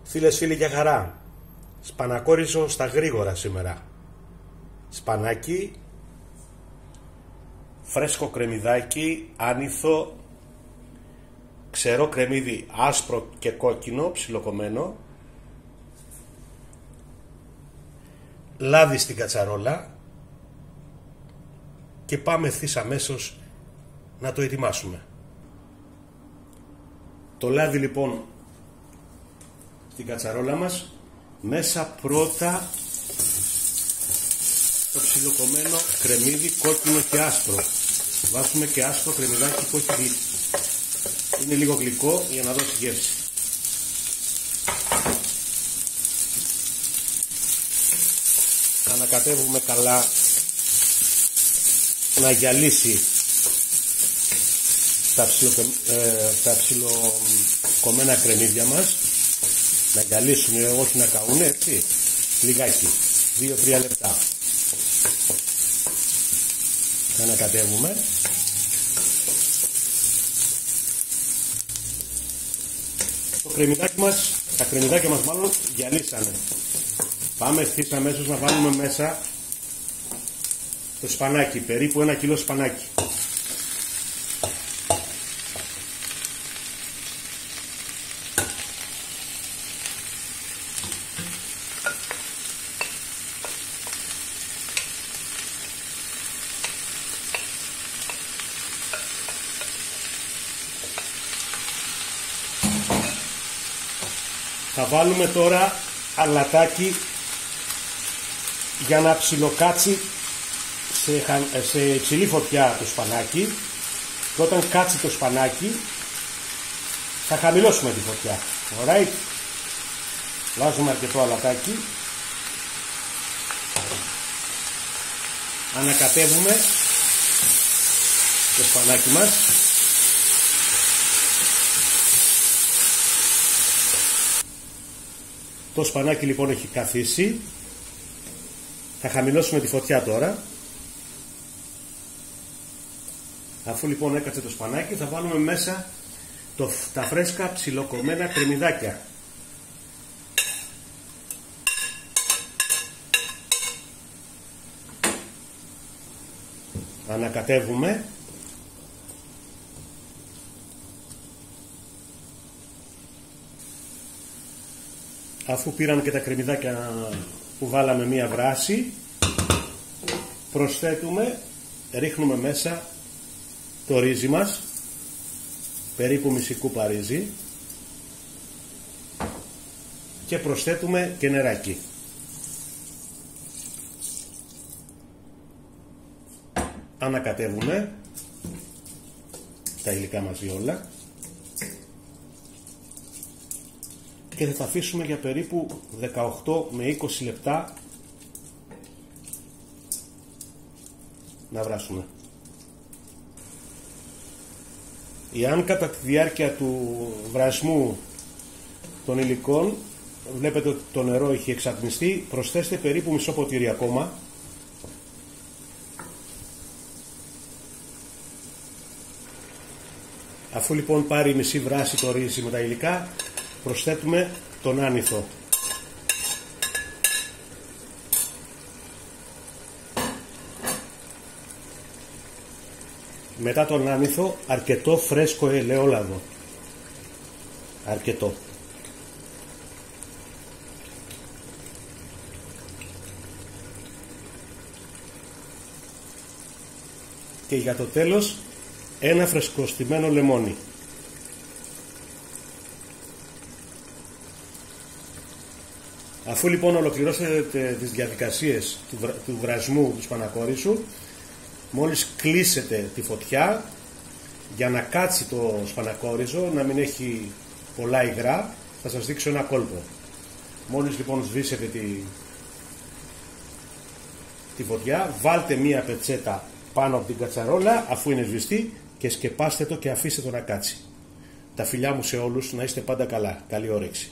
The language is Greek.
Φίλες, φίλοι, για χαρά. Σπανακόριζο στα γρήγορα σήμερα. Σπανάκι, φρέσκο κρεμμυδάκι, άνηθο, ξερό κρεμμύδι άσπρο και κόκκινο, ψιλοκομμένο, λάδι στην κατσαρόλα και πάμε ευθύς αμέσως να το ετοιμάσουμε. Το λάδι λοιπόν στην κατσαρόλα μας, μέσα πρώτα το ψιλοκομμένο κρεμμύδι κόκκινο και άσπρο. Βάζουμε και άσπρο κρεμμυδάκι που έχει είναι λίγο γλυκό για να δώσει γεύση. Ανακατεύουμε καλά να γυαλίσει τα ψιλοκομμένα κρεμμύδια μας, να γυαλίσουν, όχι να καούνε, έτσι, λιγάκι, 2-3 λεπτά. Ανακατεύουμε. Το κρεμμυδάκι μας, τα κρεμμυδάκια μας μάλλον γυαλίσανε. Πάμε ευθύς αμέσως να βάλουμε μέσα το σπανάκι, περίπου 1 κιλό σπανάκι. Θα βάλουμε τώρα αλατάκι για να ψιλοκάτσει σε υψηλή φωτιά το σπανάκι, και όταν κάτσει το σπανάκι θα χαμηλώσουμε τη φωτιά. Alright. Βάζουμε αρκετό αλατάκι, ανακατεύουμε το σπανάκι μας. Το σπανάκι λοιπόν έχει καθίσει. Θα χαμηλώσουμε τη φωτιά τώρα. Αφού λοιπόν έκατσε το σπανάκι, θα βάλουμε μέσα τα φρέσκα ψιλοκομμένα κρεμμυδάκια. Ανακατεύουμε. Αφού πήραμε και τα κρεμμυδάκια που βάλαμε μία βράση, προσθέτουμε, ρίχνουμε μέσα το ρύζι μας, περίπου μισή κούπα ρύζι, και προσθέτουμε και νεράκι. Ανακατεύουμε τα υλικά μαζί όλα και θα τα αφήσουμε για περίπου 18 με 20 λεπτά να βράσουμε. Εάν κατά τη διάρκεια του βρασμού των υλικών βλέπετε ότι το νερό έχει εξατμιστεί, προσθέστε περίπου μισό ποτήρι ακόμα. Αφού λοιπόν πάρει μισή βράση το ρύζι με τα υλικά, προσθέτουμε τον άνηθο. Μετά τον άνηθο, αρκετό φρέσκο ελαιόλαδο. Αρκετό. Και για το τέλος, ένα φρεσκοστημένο λεμόνι. Αφού λοιπόν ολοκληρώσετε τις διαδικασίες του βρασμού του σπανακόριζου, μόλις κλείσετε τη φωτιά για να κάτσει το σπανακόριζο, να μην έχει πολλά υγρά, θα σας δείξω ένα κόλπο. Μόλις λοιπόν σβήσετε τη φωτιά, βάλτε μία πετσέτα πάνω από την κατσαρόλα αφού είναι σβηστή και σκεπάστε το και αφήστε το να κάτσει. Τα φιλιά μου σε όλους, να είστε πάντα καλά. Καλή όρεξη.